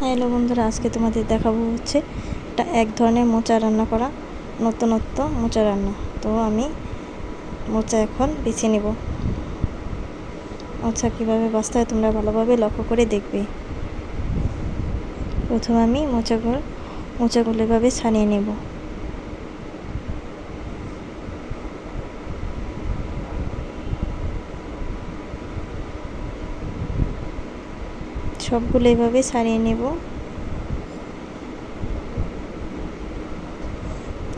Hello বন্ধুরা, আজকে তোমাদের দেখাবো হচ্ছে এটা এক ধরনের মোচা রান্না করা, নতুনত্ব মোচা রান্না। তো আমি মোচা এখন বেছে নেব। মোচা কীভাবে বাছতে হয় তোমরা ভালোভাবে লক্ষ্য করে দেখবে। প্রথমে আমি মোচাগুলো এভাবে ছাড়িয়ে নেব। সবগুলো এভাবে ছাড়িয়ে নেব।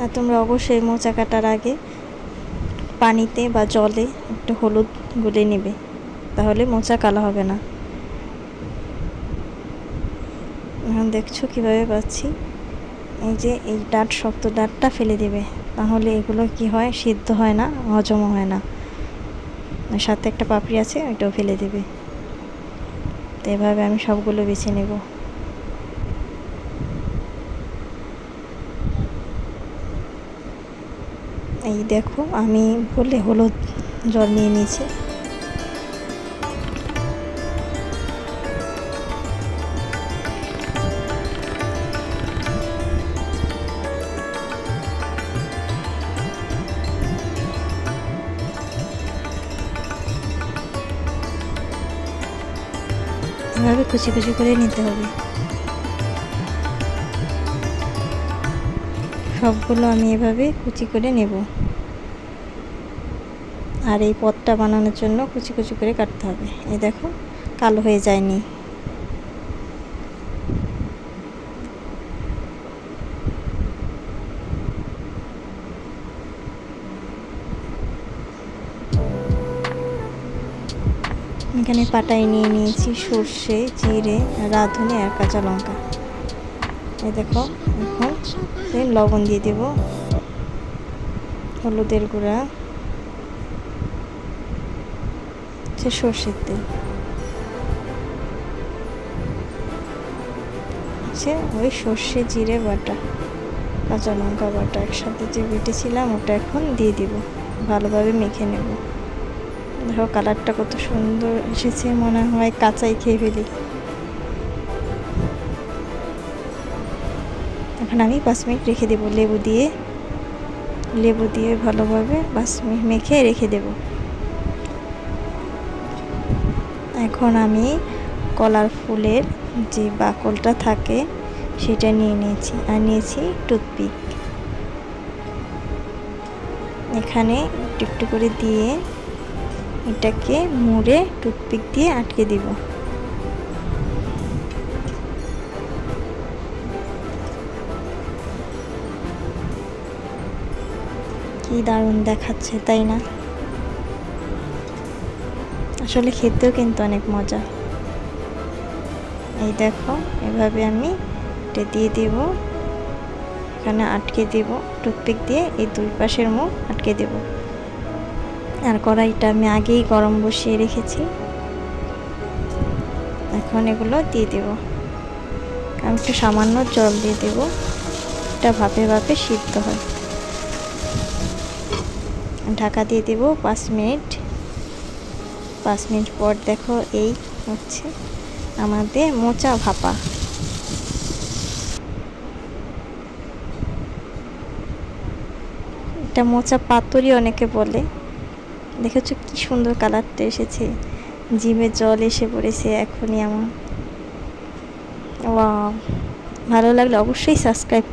আর তোমরা অবশ্যই মোচা কাটার আগে পানিতে বা জলে একটু হলুদ গুলে নেবে, তাহলে মোচা কালো হবে না। এখন দেখছো কিভাবে পাচ্ছি, এই যে এই শক্ত ডাঁটটা ফেলে দেবে, তাহলে এগুলো কি হয়, সিদ্ধ হয় না, হজম হয় না। সাথে একটা পাপড়ি আছে, ওইটাও ফেলে দেবে। তো এভাবে আমি সবগুলো বেছে নেব। এই দেখো, আমি বলে হলুদ জল নিয়ে নিয়েছি। এভাবে কুচি কুচি করে নিতে হবে। সবগুলো আমি এভাবে কুচি করে নেব। আর এই পদটা বানানোর জন্য কুচি কুচি করে কাটতে হবে। এই দেখো, কালো হয়ে যায়নি। এখানে পাটাই নিয়ে নিয়েছি সর্ষে, জিরে, রাঁধুনি আর কাঁচা লঙ্কা। এই দেখো, এখন লবণ দিয়ে দেব, হলুদের গুঁড়া, সর্ষের তেল, ওই সর্ষে জিরে বাটা, কাঁচা লঙ্কা বাটা একসাথে যে বেটেছিলাম ওটা এখন দিয়ে দিব। ভালোভাবে মেখে নেব। দেখো কালারটা কত সুন্দর এসেছে, মনে হয় কাঁচাই খেয়ে ফেলি। এখন আমি 5 মিনিট রেখে দেব, লেবু দিয়ে ভালোভাবে 5 মিনিট মেখে রেখে দেব। এখন আমি কলার ফুলের যে বাকলটা থাকে সেটা নিয়ে নিয়েছি, আর নিয়েছি টুথপিক। এখানে একটু করে দিয়ে এটাকে মুড়ে টুথপিক দিয়ে আটকে দিব। কি দারুণ দেখাচ্ছে, তাই না? আসলে খেতেও কিন্তু অনেক মজা। এই দেখো, এভাবে আমি এটা দিয়ে দেব, এখানে আটকে দেব টুথপিক দিয়ে, এই 2 পাশের মুখ আটকে দেব। আর কড়াইটা আমি আগেই গরম বসিয়ে রেখেছি। এখন এগুলো দিয়ে দেব। আমি একটু সামান্য জল দিয়ে দেব, এটা ভাপে ভাপে সিদ্ধ হয়। ঢাকা দিয়ে দেব 5 মিনিট। 5 মিনিট পর দেখো, এই হচ্ছে আমাদের মোচা ভাপা। এটা মোচা পাতুরি অনেকে বলে। দেখেছো কি সুন্দর কালারটা এসেছে, জিভে জল এসে পড়েছে এখনই আমার। ওয়াও, ভালো লাগলে অবশ্যই সাবস্ক্রাইব